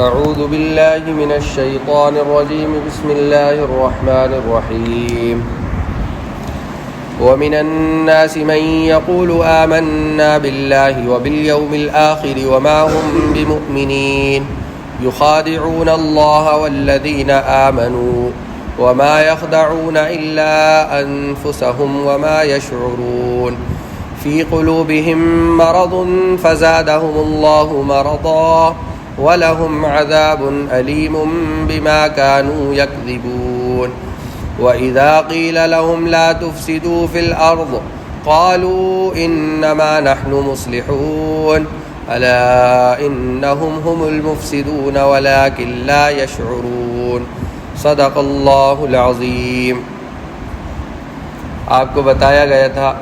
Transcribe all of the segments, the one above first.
اعوذ باللہ من الشیطان الرجیم بسم اللہ الرحمن الرحیم ومن الناس من يقول آمنا بالله وباليوم الآخر وما هم بمؤمنين يخادعون الله والذين آمنوا وما يخدعون إلا أنفسهم وما يشعرون في قلوبهم مرض فزادهم الله مرضا وَلَهُمْ عَذَابٌ أَلِيمٌ بِمَا كَانُوا يَكْذِبُونَ وَإِذَا قِيلَ لَهُمْ لَا تُفْسِدُوا فِي الْأَرْضِ قَالُوا إِنَّمَا نَحْنُ مُصْلِحُونَ أَلَا إِنَّهُمْ هُمُ الْمُفْسِدُونَ وَلَكِنْ لَا يَشْعُرُونَ صدق اللہ العظیم۔ آپ کو بتایا گیا تھا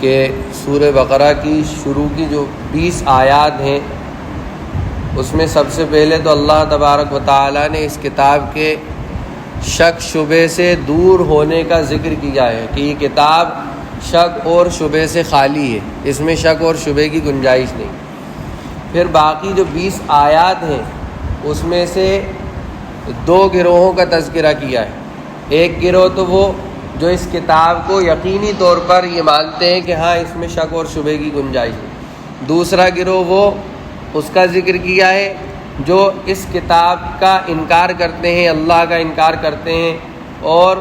کہ سورہ بقرہ کی شروع کی جو 20 آیات ہیں اس میں سب سے پہلے تو اللہ تبارک و تعالیٰ نے اس کتاب کے شک شبے سے دور ہونے کا ذکر کیا ہے کہ یہ کتاب شک اور شبے سے خالی ہے، اس میں شک اور شبے کی گنجائش نہیں۔ پھر باقی جو 20 آیات ہیں اس میں سے 2 گروہوں کا تذکرہ کیا ہے۔ ایک گروہ تو وہ جو اس کتاب کو یقینی طور پر یہ مانتے ہیں کہ ہاں اس میں شک اور شبے کی گنجائش ہے۔ دوسرا گروہ وہ اس کا ذکر کیا ہے جو اس کتاب کا انکار کرتے ہیں، اللہ کا انکار کرتے ہیں اور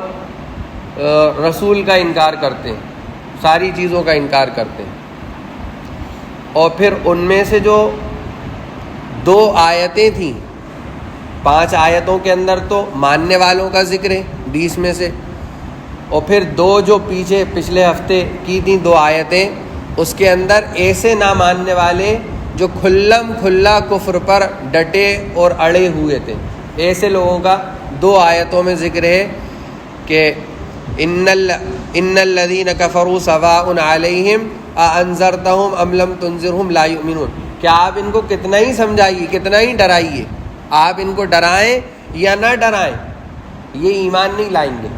رسول کا انکار کرتے ہیں، ساری چیزوں کا انکار کرتے ہیں۔ اور پھر ان میں سے جو 2 آیتیں تھیں، 5 آیتوں کے اندر تو ماننے والوں کا ذکر ہے 20 میں سے، اور پھر 2 جو پچھلے ہفتے کی تھیں 2 آیتیں، اس کے اندر ایسے نہ ماننے والے جو کھلم کھلا کفر پر ڈٹے اور اڑے ہوئے تھے، ایسے لوگوں کا 2 آیتوں میں ذکر ہے کہ ان الذین کفروا سواء علیہم اانذرتہم ام لم تنذرہم لا یؤمنون، کہ آپ ان کو کتنا ہی سمجھائیے، کتنا ہی ڈرائیے، آپ ان کو ڈرائیں یا نہ ڈرائیں یہ ایمان نہیں لائیں گے۔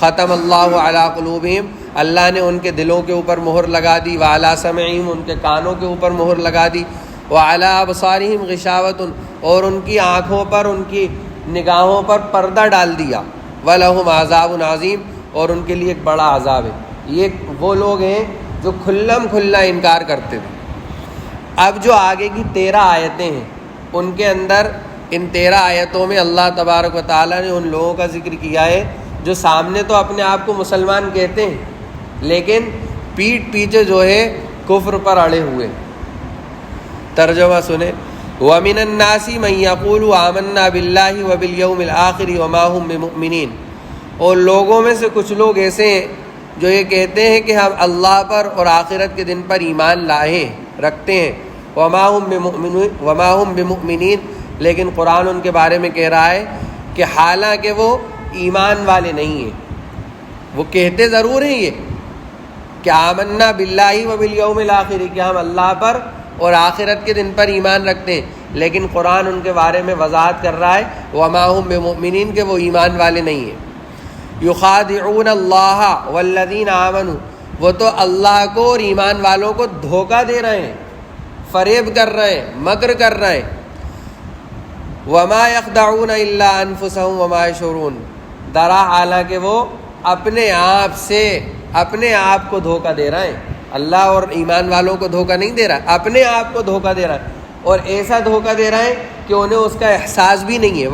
ختم اللہ علی قلوبہم، اللہ نے ان کے دلوں کے اوپر مہر لگا دی، وعلی سمعہم، ان کے کانوں کے اوپر مہر لگا دی، وعلی ابصارہم غشاوۃ، اور ان کی آنکھوں پر، ان کی نگاہوں پر پردہ ڈال دیا، ولہم عذاب عظیم، اور ان کے لیے ایک بڑا عذاب ہے۔ یہ وہ لوگ ہیں جو کھلم کھلا انکار کرتے تھے۔ اب جو آگے کی 13 آیتیں ہیں ان کے اندر، ان 13 آیتوں میں اللہ تبارک و تعالیٰ نے ان لوگوں کا ذکر کیا ہے جو سامنے تو اپنے آپ کو مسلمان کہتے ہیں لیکن پیٹھ پیچھے جو ہے کفر پر اڑے ہوئے۔ ترجمہ سنیں، وَمِنَ النَّاسِ مَن يَقُولُ آمَنَّا بِاللَّهِ وَبِالْيَوْمِ الْآخِرِ وَمَا هُمْ بِمُؤْمِنِينَ، اور لوگوں میں سے کچھ لوگ ایسے ہیں جو یہ کہتے ہیں کہ ہم اللہ پر اور آخرت کے دن پر ایمان لائے رکھتے ہیں، وَمَا هُمْ بِمُؤْمِنِينَ، لیکن قرآن ان کے بارے میں کہہ رہا ہے کہ حالانکہ وہ ایمان والے نہیں ہیں۔ وہ کہتے ضرور ہیں یہ کہ آمنا باللہ وبالیوم الآخر، کہ ہم اللہ پر اور آخرت کے دن پر ایمان رکھتے ہیں، لیکن قرآن ان کے بارے میں وضاحت کر رہا ہے وما ہم بمؤمنین، کہ وہ ایمان والے نہیں ہیں۔ یخادعون اللہ والذین آمنوا، وہ تو اللہ کو اور ایمان والوں کو دھوکہ دے رہے ہیں، فریب کر رہے ہیں، مکر کر رہے ہیں۔ وما یخدعون الا انفسهم وما یشعرون، درا حالانکہ وہ اپنے آپ کو دھوکہ دے رہے ہیں، اللہ اور ایمان والوں کو دھوکہ نہیں دے رہا، اپنے آپ کو دھوکہ دے رہا ہے، اور ایسا دھوکہ دے رہا ہے کہ انہیں اس کا احساس بھی نہیں ہے،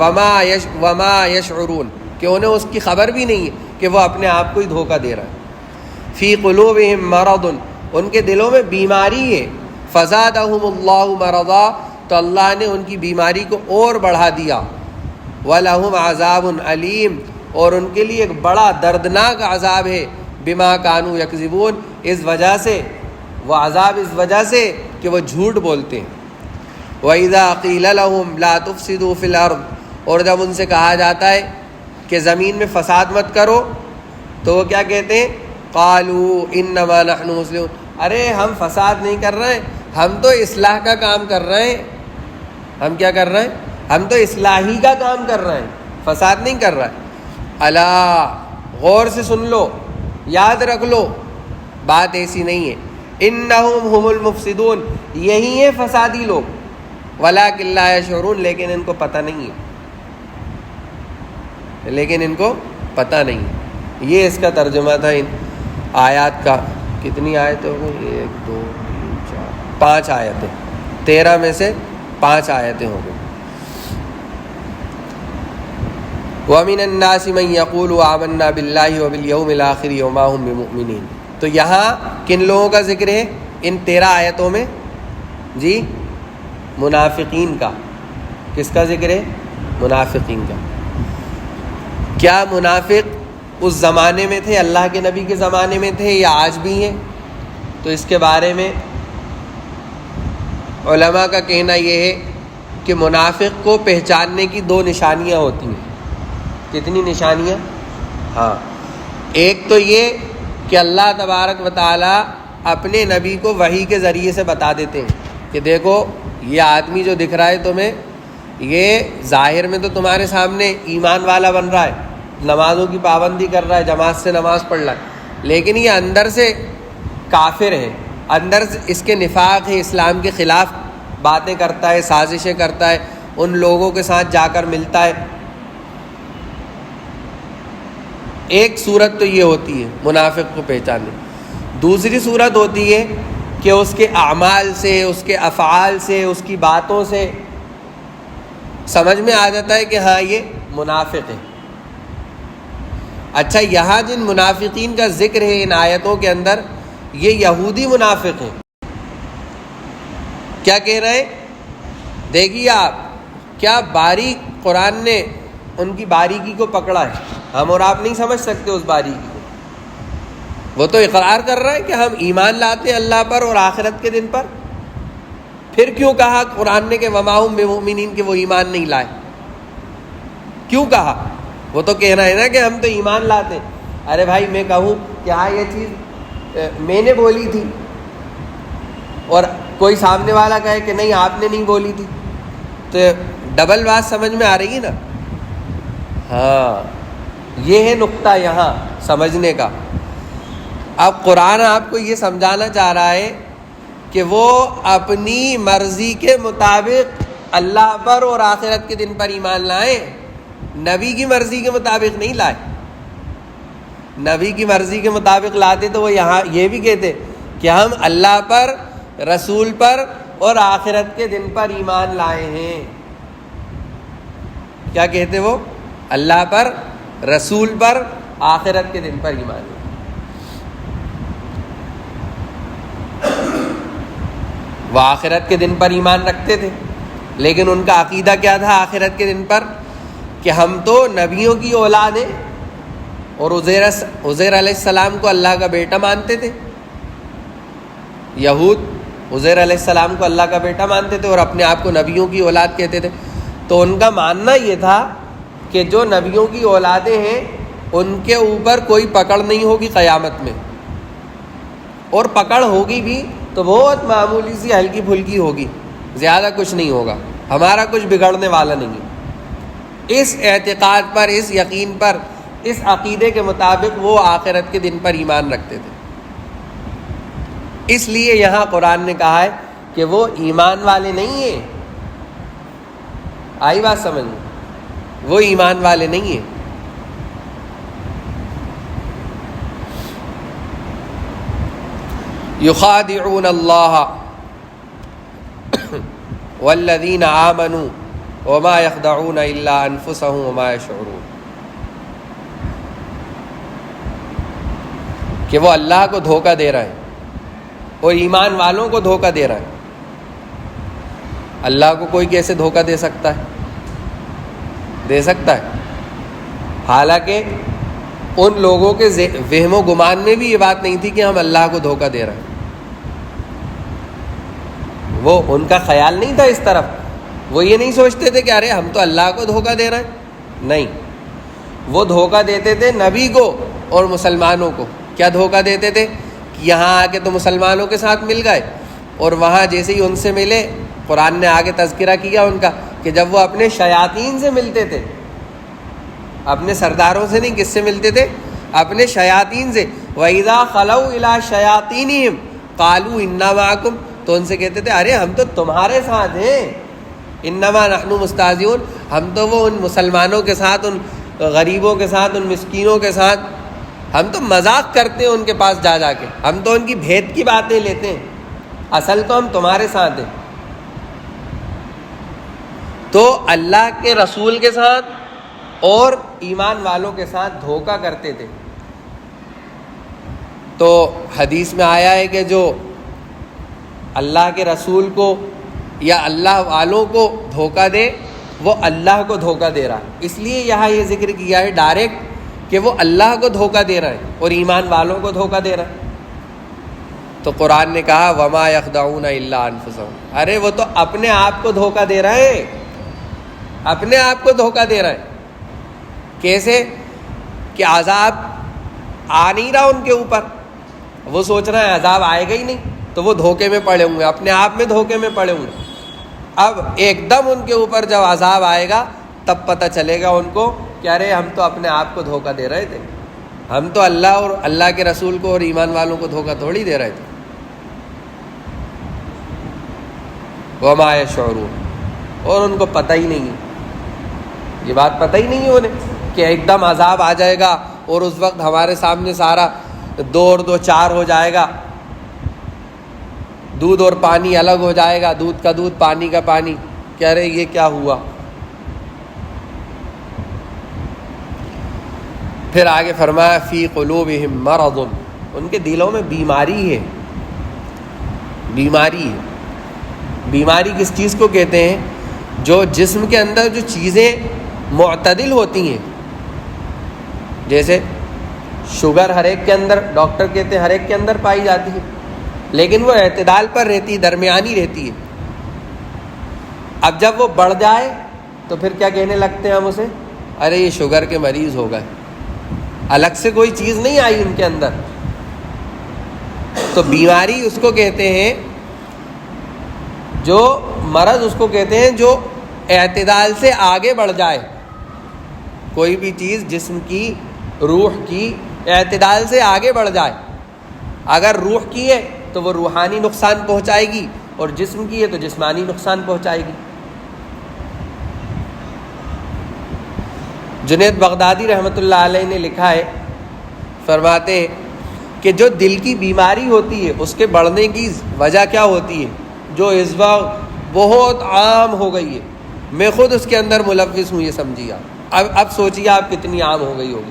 وما یشعرون، کہ انہیں اس کی خبر بھی نہیں ہے کہ وہ اپنے آپ کو ہی دھوکہ دے رہا ہے۔ فی قلوبہم مرض، ان کے دلوں میں بیماری ہے، فزادہم اللہ مرضا، تو اللہ نے ان کی بیماری کو اور بڑھا دیا، وَلَهُمْ عَذَابٌ عَلِيمٌ، اور ان کے لیے ایک بڑا دردناک عذاب ہے، بِمَا كَانُوا يَكْذِبُونَ، اس وجہ سے وہ عذاب، اس وجہ سے کہ وہ جھوٹ بولتے ہیں۔ وَإِذَا قِيلَ لَهُمْ لَا تُفْسِدُوا فِي الْأَرْضِ، اور جب ان سے کہا جاتا ہے کہ زمین میں فساد مت کرو تو وہ کیا کہتے ہیں؟ قَالُوا إِنَّمَا نَحْنُ مُصْلِحُونَ، ارے ہم فساد نہیں کر رہے ہیں، ہم تو اصلاح کا کام کر رہے ہیں۔ ہم کیا کر رہے ہیں؟ ہم تو اصلاحی کا کام کر رہے ہیں، فساد نہیں کر رہا ہے۔ الا، غور سے سن لو، یاد رکھ لو، بات ایسی نہیں ہے۔ انہم ہم المفسدون، یہی ہیں فسادی لوگ۔ وَلَٰكِن لَّا يَشْعُرُونَ، لیکن ان کو پتہ نہیں ہے، یہ اس کا ترجمہ تھا ان آیات کا۔ کتنی آیتیں ہو گئی؟ 1 2 3 4 5 آیتیں، 13 میں سے 5 آیتیں ہو گئی۔ وَمِنَ النَّاسِ مَن يَقُولُ آمَنَّا بِاللَّهِ وَبِالْيَوْمِ الْآخِرِ وَمَا هُم بِمُؤْمِنِينَ۔ تو یہاں کن لوگوں کا ذکر ہے ان 13 آیتوں میں؟ جی منافقین کا۔ کس کا ذکر ہے؟ منافقین کا۔ کیا منافق اس زمانے میں تھے، اللہ کے نبی کے زمانے میں تھے، یا آج بھی ہیں؟ تو اس کے بارے میں علماء کا کہنا یہ ہے کہ منافق کو پہچاننے کی 2 نشانیاں ہوتی ہیں۔ کتنی نشانیاں؟ ہاں، ایک تو یہ کہ اللہ تبارک و تعالی اپنے نبی کو وحی کے ذریعے سے بتا دیتے ہیں کہ دیکھو یہ آدمی جو دکھ رہا ہے تمہیں، یہ ظاہر میں تو تمہارے سامنے ایمان والا بن رہا ہے، نمازوں کی پابندی کر رہا ہے، جماعت سے نماز پڑھ رہا ہے، لیکن یہ اندر سے کافر ہے، اندر سے اس کے نفاق ہے، اسلام کے خلاف باتیں کرتا ہے، سازشیں کرتا ہے، ان لوگوں کے ساتھ جا کر ملتا ہے۔ ایک صورت تو یہ ہوتی ہے منافق کو پہچاننے۔ دوسری صورت ہوتی ہے کہ اس کے اعمال سے، اس کے افعال سے، اس کی باتوں سے سمجھ میں آ جاتا ہے کہ ہاں یہ منافق ہے۔ اچھا، یہاں جن منافقین کا ذکر ہے ان آیتوں کے اندر، یہ یہودی منافق ہیں۔ کیا کہہ رہے ہیں؟ دیکھیے آپ، کیا باریک قرآن نے ان کی باریکی کو پکڑا ہے، ہم اور آپ نہیں سمجھ سکتے اس باریکی کو۔ وہ تو اقرار کر رہا ہے کہ ہم ایمان لاتے ہیں اللہ پر اور آخرت کے دن پر، پھر کیوں کہا قرآن نے کہ وما ہم بمؤمنین، کہ وہ ایمان نہیں لائے؟ کیوں کہا؟ وہ تو کہنا ہے نا کہ ہم تو ایمان لاتے ہیں۔ ارے بھائی، میں کہوں کہ ہاں یہ چیز میں نے بولی تھی، اور کوئی سامنے والا کہے کہ نہیں آپ نے نہیں بولی تھی، تو ڈبل بات سمجھ میں آ رہی ہے نا؟ ہاں، یہ ہے نقطہ یہاں سمجھنے کا۔ اب قرآن آپ کو یہ سمجھانا چاہ رہا ہے کہ وہ اپنی مرضی کے مطابق اللہ پر اور آخرت کے دن پر ایمان لائیں، نبی کی مرضی کے مطابق نہیں لائے۔ نبی کی مرضی کے مطابق لاتے تو وہ یہاں یہ بھی کہتے کہ ہم اللہ پر، رسول پر اور آخرت کے دن پر ایمان لائے ہیں۔ کیا کہتے وہ؟ اللہ پر، رسول پر، آخرت کے دن پر ایمان لائے۔ وہ آخرت کے دن پر ایمان رکھتے تھے، لیکن ان کا عقیدہ کیا تھا آخرت کے دن پر؟ کہ ہم تو نبیوں کی اولاد ہیں، اور عزیر علیہ السلام کو اللہ کا بیٹا مانتے تھے۔ یہود عزیر علیہ السلام کو اللہ کا بیٹا مانتے تھے اور اپنے آپ کو نبیوں کی اولاد کہتے تھے۔ تو ان کا ماننا یہ تھا کہ جو نبیوں کی اولادیں ہیں ان کے اوپر کوئی پکڑ نہیں ہوگی قیامت میں، اور پکڑ ہوگی بھی تو بہت معمولی سی، ہلکی پھلکی ہوگی، زیادہ کچھ نہیں ہوگا، ہمارا کچھ بگڑنے والا نہیں ہے۔ اس اعتقاد پر، اس یقین پر، اس عقیدے کے مطابق وہ آخرت کے دن پر ایمان رکھتے تھے۔ اس لیے یہاں قرآن نے کہا ہے کہ وہ ایمان والے نہیں ہیں۔ آئی بات سمجھ میں؟ وہ ایمان والے نہیں ہیں۔ یخادعون اللہ والذین آمنوا وما یخدعون الا انفسهم وما یشعرون، کہ وہ اللہ کو دھوکہ دے رہے ہیں اور ایمان والوں کو دھوکہ دے رہے ہیں۔ اللہ کو کوئی کیسے دھوکہ دے سکتا ہے؟ دے سکتا ہے؟ حالانکہ ان لوگوں کے وہم و گمان میں بھی یہ بات نہیں تھی کہ ہم اللہ کو دھوکہ دے رہے ہیں۔ وہ ان کا خیال نہیں تھا اس طرف، وہ یہ نہیں سوچتے تھے کہ ارے ہم تو اللہ کو دھوکہ دے رہے ہیں، نہیں، وہ دھوکہ دیتے تھے نبی کو اور مسلمانوں کو۔ کیا دھوکہ دیتے تھے؟ کہ یہاں آ کے تو مسلمانوں کے ساتھ مل گئے، اور وہاں جیسے ہی ان سے ملے، قرآن نے آگے تذکرہ کیا ان کا کہ جب وہ اپنے شیاطین سے ملتے تھے، اپنے سرداروں سے نہیں، کس سے ملتے تھے؟ اپنے شیاطین سے۔ وَإِذَا خَلَوْا إِلَىٰ شَيَاطِينِهِمْ قَالُوا إِنَّا مَعَكُمْ، تو ان سے کہتے تھے ارے ہم تو تمہارے ساتھ ہیں، انما نحن مستہزئون، ہم تو وہ ان مسلمانوں کے ساتھ، ان غریبوں کے ساتھ، ان مسکینوں کے ساتھ ہم تو مذاق کرتے ہیں ان کے پاس جا جا کے، ہم تو ان کی بھید کی باتیں لیتے ہیں، اصل تو ہم تمہارے ساتھ ہیں۔ تو اللہ کے رسول کے ساتھ اور ایمان والوں کے ساتھ دھوکہ کرتے تھے۔ تو حدیث میں آیا ہے کہ جو اللہ کے رسول کو یا اللہ والوں کو دھوکہ دے وہ اللہ کو دھوکہ دے رہا ہے، اس لیے یہاں یہ ذکر کیا ہے ڈائریکٹ کہ وہ اللہ کو دھوکہ دے رہا ہے اور ایمان والوں کو دھوکہ دے رہا ہے۔ تو قرآن نے کہا وما یخدعون الا انفسهم، ارے وہ تو اپنے آپ کو دھوکہ دے رہا ہے، اپنے آپ کو دھوکہ دے رہا ہے۔ کیسے کہ عذاب آ نہیں رہا ان کے اوپر، وہ سوچ رہا ہے عذاب آئے گا ہی نہیں، تو وہ دھوکے میں پڑے ہوں گے، اپنے آپ میں دھوکے میں پڑے ہوں گے۔ اب ایک دم ان کے اوپر جب عذاب آئے گا تب پتہ چلے گا ان کو کہ ارے ہم تو اپنے آپ کو دھوکہ دے رہے تھے، ہم تو اللہ اور اللہ کے رسول کو اور ایمان والوں کو دھوکہ تھوڑی دے رہے تھے۔ وما یشعرون، اور ان کو پتہ ہی نہیں ہے، یہ بات پتہ ہی نہیں ہے انہیں کہ ایک دم عذاب آ جائے گا اور اس وقت ہمارے سامنے سارا 2 اور 2 4 ہو جائے گا، دودھ اور پانی الگ ہو جائے گا، دودھ کا دودھ پانی کا پانی، کہہ رہے یہ کیا ہوا۔ پھر آگے فرمایا فی قلوبہم مرض، ان کے دلوں میں بیماری ہے، بیماری ہے۔ بیماری کس چیز کو کہتے ہیں؟ جو جسم کے اندر جو چیزیں معتدل ہوتی ہیں، جیسے شوگر ہر ایک کے اندر، ڈاکٹر کہتے ہیں ہر ایک کے اندر پائی جاتی ہے، لیکن وہ اعتدال پر رہتی ہے، درمیانی رہتی ہے۔ اب جب وہ بڑھ جائے تو پھر کیا کہنے لگتے ہیں ہم اسے؟ ارے یہ شوگر کے مریض ہو گئے، الگ سے کوئی چیز نہیں آئی ان کے اندر۔ تو بیماری اس کو کہتے ہیں، جو مرض اس کو کہتے ہیں جو اعتدال سے آگے بڑھ جائے، کوئی بھی چیز جسم کی، روح کی اعتدال سے آگے بڑھ جائے۔ اگر روح کی ہے تو وہ روحانی نقصان پہنچائے گی، اور جسم کی ہے تو جسمانی نقصان پہنچائے گی۔ جنید بغدادی رحمۃ اللہ علیہ نے لکھا ہے، فرماتے ہیں کہ جو دل کی بیماری ہوتی ہے اس کے بڑھنے کی وجہ کیا ہوتی ہے، جو اس وقت بہت عام ہو گئی ہے، میں خود اس کے اندر ملوث ہوں، یہ سمجھیے آپ۔ اب سوچیے آپ کتنی عام ہو گئی ہوگی۔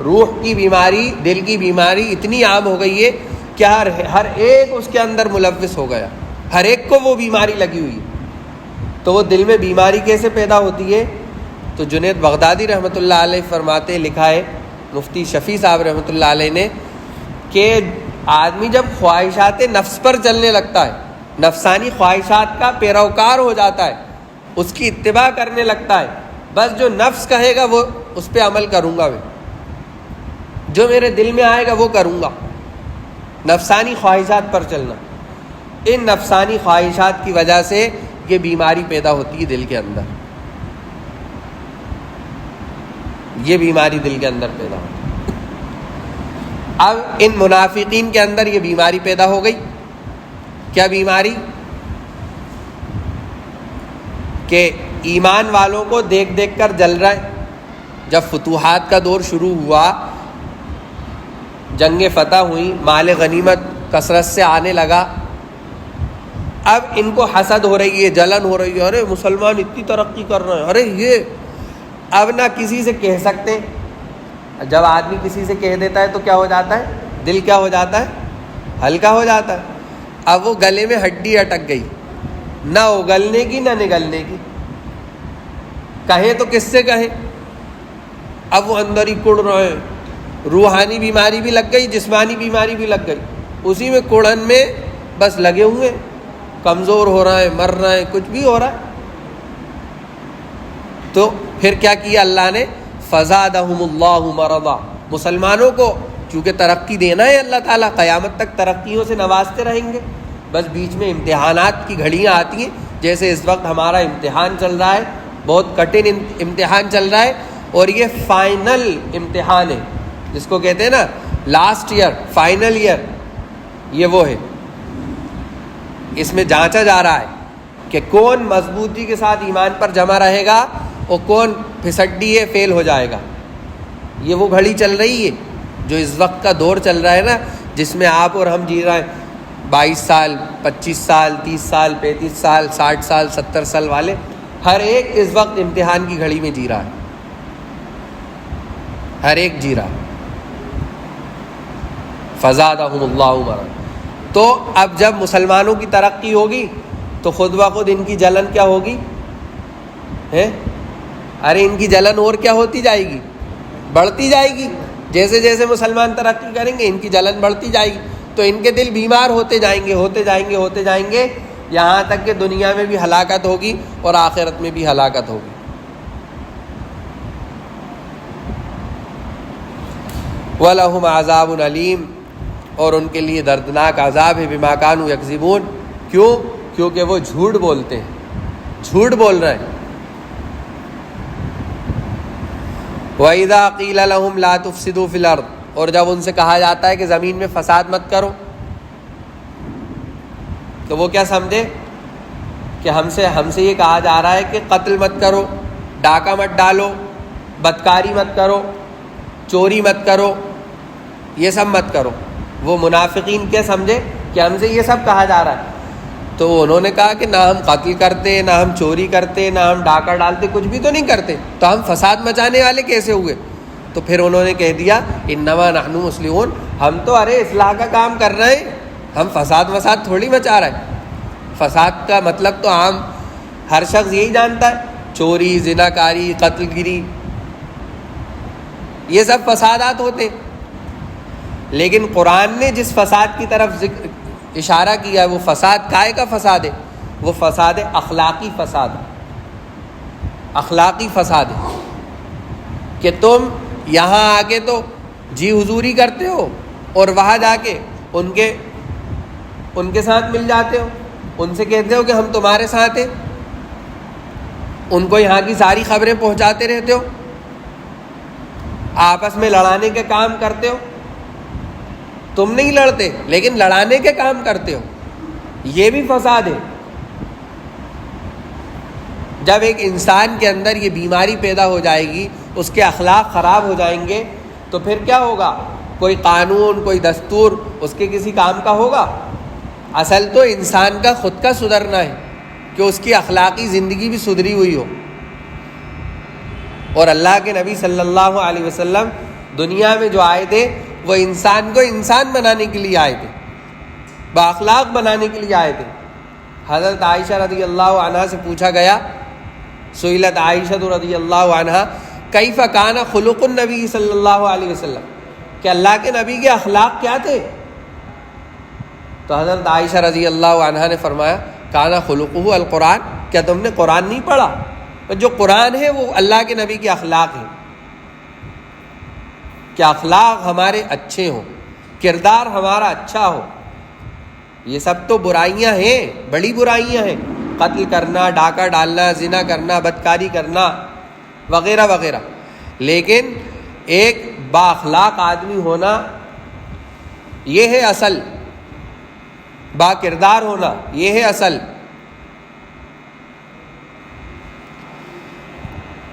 روح کی بیماری، دل کی بیماری اتنی عام ہو گئی ہے کہ ہر ایک اس کے اندر ملوث ہو گیا، ہر ایک کو وہ بیماری لگی ہوئی ہے۔ تو وہ دل میں بیماری کیسے پیدا ہوتی ہے؟ تو جنید بغدادی رحمۃ اللہ علیہ فرماتے، لکھا ہے مفتی شفیع صاحب رحمۃ اللہ علیہ نے، کہ آدمی جب خواہشات نفس پر چلنے لگتا ہے، نفسانی خواہشات کا پیروکار ہو جاتا ہے، اس کی اتباع کرنے لگتا ہے، بس جو نفس کہے گا وہ اس پہ عمل کروں گا، میں جو میرے دل میں آئے گا وہ کروں گا۔ نفسانی خواہشات پر چلنا، ان نفسانی خواہشات کی وجہ سے یہ بیماری پیدا ہوتی ہے دل کے اندر، یہ بیماری دل کے اندر پیدا ہوتی ہے۔ اب ان منافقین کے اندر یہ بیماری پیدا ہو گئی، کیا بیماری؟ کہ ایمان والوں کو دیکھ دیکھ کر جل رہا ہے۔ جب فتوحات کا دور شروع ہوا، جنگ فتح ہوئی، مال غنیمت کثرت سے آنے لگا، اب ان کو حسد ہو رہی ہے، جلن ہو رہی ہے، ارے مسلمان اتنی ترقی کر رہے ہیں، ارے یہ اب نہ کسی سے کہہ سکتے۔ جب آدمی کسی سے کہہ دیتا ہے تو کیا ہو جاتا ہے؟ دل کیا ہو جاتا ہے؟ ہلکا ہو جاتا ہے۔ اب وہ گلے میں ہڈی اٹک گئی، نہ اگلنے کی نہ نگلنے کی، کہیں تو کس سے کہیں؟ اب وہ اندر ہی کڑ رہے ہیں، روحانی بیماری بھی لگ گئی، جسمانی بیماری بھی لگ گئی، اسی میں کڑن میں بس لگے ہوئے، کمزور ہو رہا ہے، مر رہا ہے، کچھ بھی ہو رہا ہے۔ تو پھر کیا کیا اللہ نے؟ فزادہم اللہ مرضا، مسلمانوں کو چونکہ ترقی دینا ہے اللہ تعالیٰ، قیامت تک ترقیوں سے نوازتے رہیں گے، بس بیچ میں امتحانات کی گھڑیاں آتی ہیں، جیسے اس وقت ہمارا امتحان چل رہا ہے، بہت کٹھن امتحان چل رہا ہے، اور یہ فائنل امتحان ہے، جس کو کہتے ہیں نا لاسٹ ایئر، فائنل ایئر، یہ وہ ہے، اس میں جانچا جا رہا ہے کہ کون مضبوطی کے ساتھ ایمان پر جمع رہے گا اور کون پھسڈی ہے، فیل ہو جائے گا۔ یہ وہ گھڑی چل رہی ہے جو اس وقت کا دور چل رہا ہے نا، جس میں آپ اور ہم جی رہے ہیں، 22 سال 25 سال 30 سال 35 سال 60 سال 70 سال والے، ہر ایک اس وقت امتحان کی گھڑی میں جی رہا ہے، ہر ایک جی رہا۔ فزادہم اللہ مرض۔ تو اب جب مسلمانوں کی ترقی ہوگی تو خود بخود ان کی جلن کیا ہوگی ہے؟ ارے ان کی جلن اور کیا ہوتی جائے گی؟ بڑھتی جائے گی۔ جیسے جیسے مسلمان ترقی کریں گے ان کی جلن بڑھتی جائے گی، تو ان کے دل بیمار ہوتے جائیں گے ہوتے جائیں گے ہوتے جائیں گے، یہاں تک کہ دنیا میں بھی ہلاکت ہوگی اور آخرت میں بھی ہلاکت ہوگی۔ وَلَهُمْ عَذَابٌ عَلِيمٌ، اور ان کے لیے دردناک عذاب ہے، بِمَا كَانُوا يَكْذِبُونَ، کیوں؟ کیونکہ وہ جھوٹ بولتے ہیں، جھوٹ بول رہے ہیں۔ وَإِذَا قِيلَ لَهُمْ لَا تُفْسِدُوا فِي الْأَرْضِ، اور جب ان سے کہا جاتا ہے کہ زمین میں فساد مت کرو، تو وہ کیا سمجھے کہ ہم سے یہ کہا جا رہا ہے کہ قتل مت کرو، ڈاکہ مت ڈالو، بدکاری مت کرو، چوری مت کرو، یہ سب مت کرو۔ وہ منافقین کیا سمجھے کہ ہم سے یہ سب کہا جا رہا ہے، تو انہوں نے کہا کہ نہ ہم قتل کرتے، نہ ہم چوری کرتے، نہ ہم ڈاکہ ڈالتے، کچھ بھی تو نہیں کرتے، تو ہم فساد مچانے والے کیسے ہوئے؟ تو پھر انہوں نے کہہ دیا انما نحن مصلحون، ہم تو ارے اصلاح کا کام کر رہے ہیں، ہم فساد تھوڑی مچا رہے ہیں۔ فساد کا مطلب تو عام ہر شخص یہی جانتا ہے، چوری، زناکاری، قتل گیری، یہ سب فسادات ہوتے ہیں۔ لیکن قرآن نے جس فساد کی طرف اشارہ کیا ہے وہ فساد کائے کا فساد ہے؟ وہ فساد اخلاقی فساد ہے، اخلاقی فساد ہے کہ تم یہاں آ کے تو جی حضوری کرتے ہو اور وہاں جا کے ان کے ساتھ مل جاتے ہو، ان سے کہتے ہو کہ ہم تمہارے ساتھ ہیں، ان کو یہاں کی ساری خبریں پہنچاتے رہتے ہو، آپس میں لڑانے کے کام کرتے ہو۔ تم نہیں لڑتے لیکن لڑانے کے کام کرتے ہو، یہ بھی فساد ہے۔ جب ایک انسان کے اندر یہ بیماری پیدا ہو جائے گی، اس کے اخلاق خراب ہو جائیں گے، تو پھر کیا ہوگا؟ کوئی قانون، کوئی دستور اس کے کسی کام کا ہوگا؟ اصل تو انسان کا خود کا سدھرنا ہے کہ اس کی اخلاقی زندگی بھی سدھری ہوئی ہو۔ اور اللہ کے نبی صلی اللہ علیہ وسلم دنیا میں جو آئے تھے وہ انسان کو انسان بنانے کے لیے آئے تھے، بااخلاق بنانے کے لیے آئے تھے۔ حضرت عائشہ رضی اللہ عنہا سے پوچھا گیا، سئلت عائشہ رضی اللہ عنہا کیف کان خلق النبی صلی اللہ علیہ وسلم، کہ اللہ کے نبی کے اخلاق کیا تھے؟ تو حضرت عائشہ رضی اللہ عنہا نے فرمایا کان خلقہ القرآن، کیا تم نے قرآن نہیں پڑھا؟ جو قرآن ہے وہ اللہ کے نبی کے اخلاق ہیں، کہ اخلاق ہمارے اچھے ہوں، کردار ہمارا اچھا ہو۔ یہ سب تو برائیاں ہیں، بڑی برائیاں ہیں، قتل کرنا، ڈاکہ ڈالنا، زنا کرنا، بدکاری کرنا وغیرہ وغیرہ، لیکن ایک با اخلاق آدمی ہونا یہ ہے اصل، با کردار ہونا یہ ہے اصل۔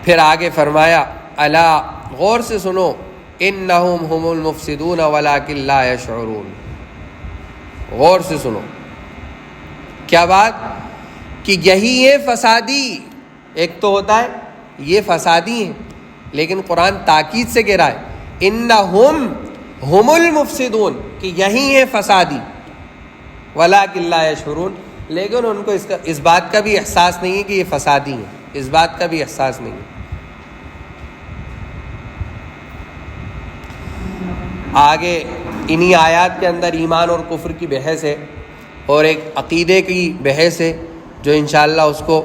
پھر آگے فرمایا الا، غور سے سنو، انہم هم المفسدون ولکن لا یشعرون، غور سے سنو کیا بات، کہ یہی ہے فسادی۔ ایک تو ہوتا ہے یہ فسادی ہیں، لیکن قرآن تاکید سے کہہ رہا ہے انہم هم المفسدون، کہ یہی ہے فسادی، ولکن لا یشعرون، لیکن ان کو اس بات کا بھی احساس نہیں ہے کہ یہ فسادی ہیں، اس بات کا بھی احساس نہیں ہے۔ آگے انہی آیات کے اندر ایمان اور کفر کی بحث ہے اور ایک عقیدے کی بحث ہے جو انشاءاللہ اس کو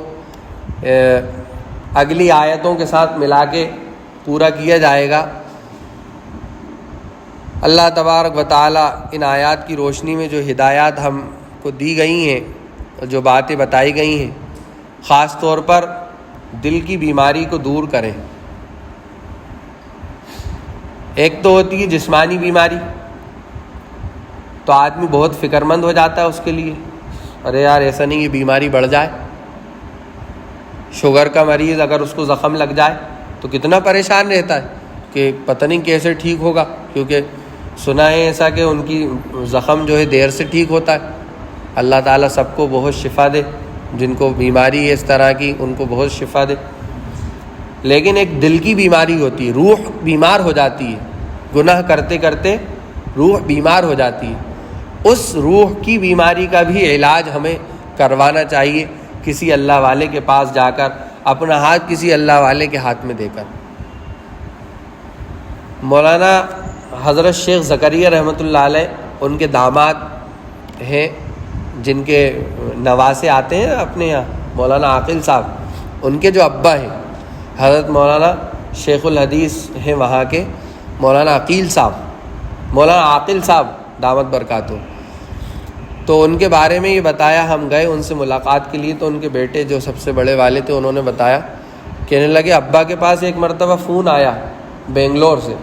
اگلی آیتوں کے ساتھ ملا کے پورا کیا جائے گا۔ اللہ تبارک و تعالی ان آیات کی روشنی میں جو ہدایات ہم کو دی گئی ہیں اور جو باتیں بتائی گئی ہیں، خاص طور پر دل کی بیماری کو دور کریں۔ ایک تو ہوتی ہے جسمانی بیماری، تو آدمی بہت فکر مند ہو جاتا ہے اس کے لیے، ارے یار ایسا نہیں یہ بیماری بڑھ جائے، شوگر کا مریض اگر اس کو زخم لگ جائے تو کتنا پریشان رہتا ہے کہ پتہ نہیں کیسے ٹھیک ہوگا، کیونکہ سنا ہے ایسا کہ ان کی زخم جو ہے دیر سے ٹھیک ہوتا ہے۔ اللہ تعالیٰ سب کو بہت شفا دے، جن کو بیماری ہے اس طرح کی ان کو بہت شفا دے۔ لیکن ایک دل کی بیماری ہوتی ہے، روح بیمار ہو جاتی ہے، گناہ کرتے کرتے روح بیمار ہو جاتی ہے۔ اس روح کی بیماری کا بھی علاج ہمیں کروانا چاہیے کسی اللہ والے کے پاس جا کر، اپنا ہاتھ کسی اللہ والے کے ہاتھ میں دے کر۔ مولانا حضرت شیخ زکریا رحمۃ اللہ علیہ ان کے داماد ہیں، جن کے نواسے آتے ہیں اپنے یہاں، مولانا عاقل صاحب، ان کے جو ابا ہیں حضرت مولانا شیخ الحدیث ہیں وہاں کے، مولانا عقیل صاحب، مولانا عاقل صاحب دامت برکاتہ۔ تو ان کے بارے میں یہ بتایا، ہم گئے ان سے ملاقات کے لیے، تو ان کے بیٹے جو سب سے بڑے والے تھے انہوں نے بتایا، کہنے لگے ابا کے پاس ایک مرتبہ فون آیا بنگلور سے،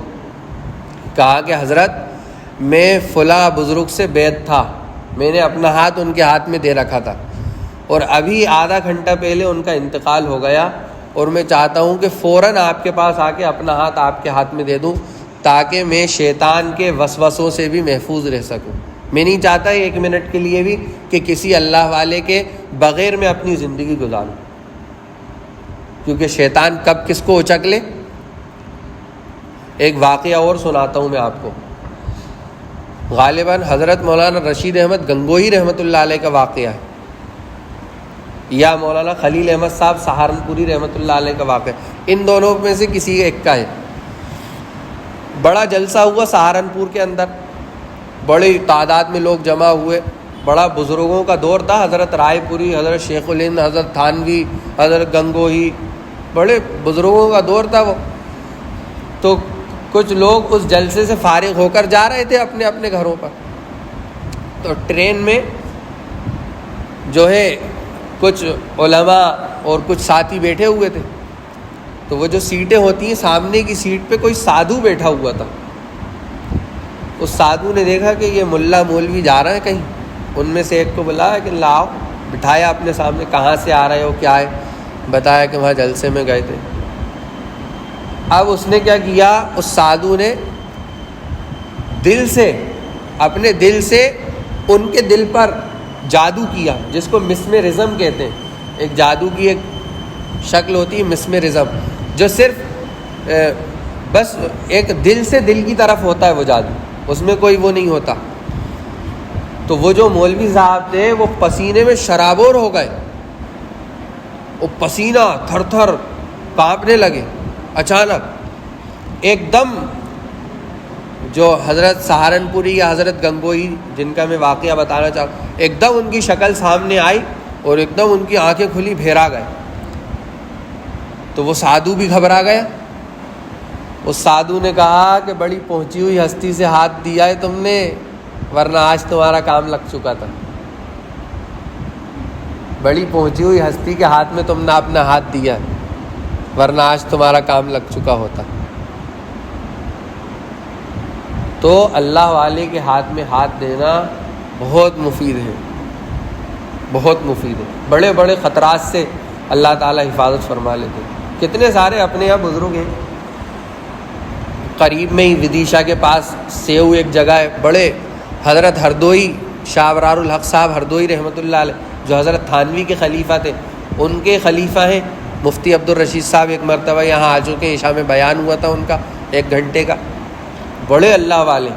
کہا کہ حضرت میں فلاں بزرگ سے بیعت تھا، میں نے اپنا ہاتھ ان کے ہاتھ میں دے رکھا تھا، اور ابھی آدھا گھنٹہ پہلے ان کا انتقال ہو گیا، اور میں چاہتا ہوں کہ فوراً آپ کے پاس آ کے اپنا ہاتھ آپ کے ہاتھ میں دے دوں تاکہ میں شیطان کے وسوسوں سے بھی محفوظ رہ سکوں۔ میں نہیں چاہتا 1 منٹ کے لیے بھی کہ کسی اللہ والے کے بغیر میں اپنی زندگی گزاروں، کیونکہ شیطان کب کس کو اچک لے۔ ایک واقعہ اور سناتا ہوں میں آپ کو، غالباً حضرت مولانا رشید احمد گنگوہی رحمۃ اللہ علیہ کا واقعہ ہے، یا مولانا خلیل احمد صاحب سہارنپوری رحمۃ اللہ علیہ کا واقعہ، ان دونوں میں سے کسی ایک کا ہے۔ بڑا جلسہ ہوا سہارنپور کے اندر، بڑی تعداد میں لوگ جمع ہوئے، بڑا بزرگوں کا دور تھا، حضرت رائے پوری، حضرت شیخ الہند، حضرت تھانوی، حضرت گنگوہی، بڑے بزرگوں کا دور تھا وہ۔ تو کچھ لوگ اس جلسے سے فارغ ہو کر جا رہے تھے اپنے اپنے گھروں پر، تو ٹرین میں جو ہے کچھ علماء اور کچھ ساتھی بیٹھے ہوئے تھے، تو وہ جو سیٹیں ہوتی ہیں سامنے کی سیٹ پہ کوئی سادھو بیٹھا ہوا تھا۔ اس سادھو نے دیکھا کہ یہ ملا مولوی جا رہا ہے کہیں، ان میں سے ایک کو بلایا کہ لاؤ، بٹھایا اپنے سامنے، کہاں سے آ رہے ہو، کیا ہے، بتایا کہ وہاں جلسے میں گئے تھے۔ اب اس نے کیا کیا، اس سادھو نے دل سے، اپنے دل سے ان کے دل پر جادو کیا، جس کو مسمرزم کہتے ہیں۔ ایک جادو کی ایک شکل ہوتی ہے مسمرزم، جو صرف بس ایک دل سے دل کی طرف ہوتا ہے وہ جادو، اس میں کوئی وہ نہیں ہوتا۔ تو وہ جو مولوی صاحب تھے وہ پسینے میں شرابور ہو گئے، وہ پسینہ تھر تھر کانپنے لگے۔ اچانک ایک دم جو حضرت سہارنپوری یا حضرت گنگوہی جن کا میں واقعہ بتانا چاہوں، ایک دم ان کی شکل سامنے آئی اور ایک دم ان کی آنکھیں کھلی، بھیرا گئے۔ تو وہ سادھو بھی گھبرا گیا۔ اس سادھو نے کہا کہ بڑی پہنچی ہوئی ہستی سے ہاتھ دیا ہے تم نے، ورنہ آج تمہارا کام لگ چکا تھا۔ بڑی پہنچی ہوئی ہستی کے ہاتھ میں تم نے اپنا ہاتھ دیا، ورنہ آج تمہارا کام لگ چکا ہوتا۔ تو اللہ والے کے ہاتھ میں ہاتھ دینا بہت مفید ہے، بہت مفید ہے۔ بڑے بڑے خطرات سے اللہ تعالیٰ حفاظت فرما لیتے ہیں۔ کتنے سارے اپنے یہاں بزرگ ہیں، قریب میں ہی ودیشا کے پاس سیو ایک جگہ ہے، بڑے حضرت ہردوئی شاہ ابرار الحق صاحب ہردوئی رحمۃ اللہ علیہ، جو حضرت تھانوی کے خلیفہ تھے، ان کے خلیفہ ہیں مفتی عبدالرشید صاحب۔ ایک مرتبہ یہاں آ چکے ہیں، عشاء میں بیان ہوا تھا ان کا 1 گھنٹے کا۔ بڑے اللہ والے،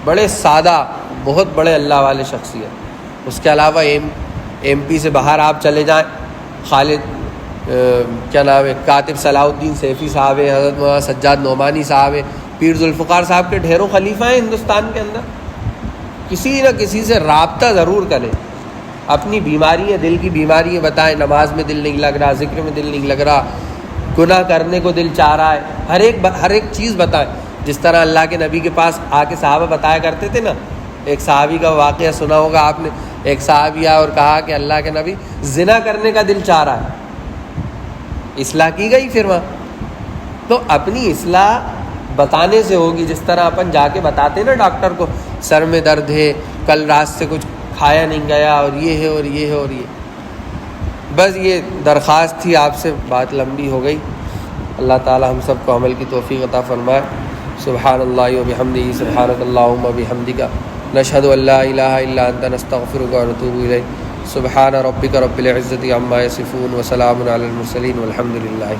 بڑے سادہ، بہت بڑے اللہ والے شخصیت۔ اس کے علاوہ ایم پی سے باہر آپ چلے جائیں، خالد کیا نام ہے، کاتب صلاح الدین سیفی صاحب ہیں، حضرت مولانا سجاد نعمانی صاحب ہیں، پیر ذوالفقار صاحب کے ڈھیروں خلیفہ ہیں ہندوستان کے اندر۔ کسی نہ کسی سے رابطہ ضرور کریں، اپنی بیماریاں، دل کی بیماریاں بتائیں، نماز میں دل نہیں لگ رہا، ذکر میں دل نہیں لگ رہا، گناہ کرنے کو دل چاہ رہا ہے، ہر ایک چیز بتائیں۔ جس طرح اللہ کے نبی کے پاس آ کے صحابہ بتایا کرتے تھے نا، ایک صحابی کا واقعہ سنا ہوگا آپ نے، ایک صحابی آیا اور کہا کہ اللہ کے نبی زنا کرنے کا دل چاہ رہا ہے۔ اصلاح کی گئی پھر وہاں۔ تو اپنی اصلاح بتانے سے ہوگی، جس طرح اپن جا کے بتاتے ہیں نا ڈاکٹر کو، سر میں درد ہے، کل رات سے کچھ کھایا نہیں گیا، اور یہ ہے اور یہ ہے اور یہ۔ بس یہ درخواست تھی آپ سے، بات لمبی ہو گئی، اللہ تعالی ہم سب کو عمل کی توفیق عطا فرمائے۔ سبحان اللہ و بحمدہ، سبحانک اللہم و بحمدک، نشہد ان لا الہ الا انت، نستغفرک و نتوب الیک۔ سبحان ربک رب العزۃ عما یصفون وسلام علی المرسلین والحمد للہ۔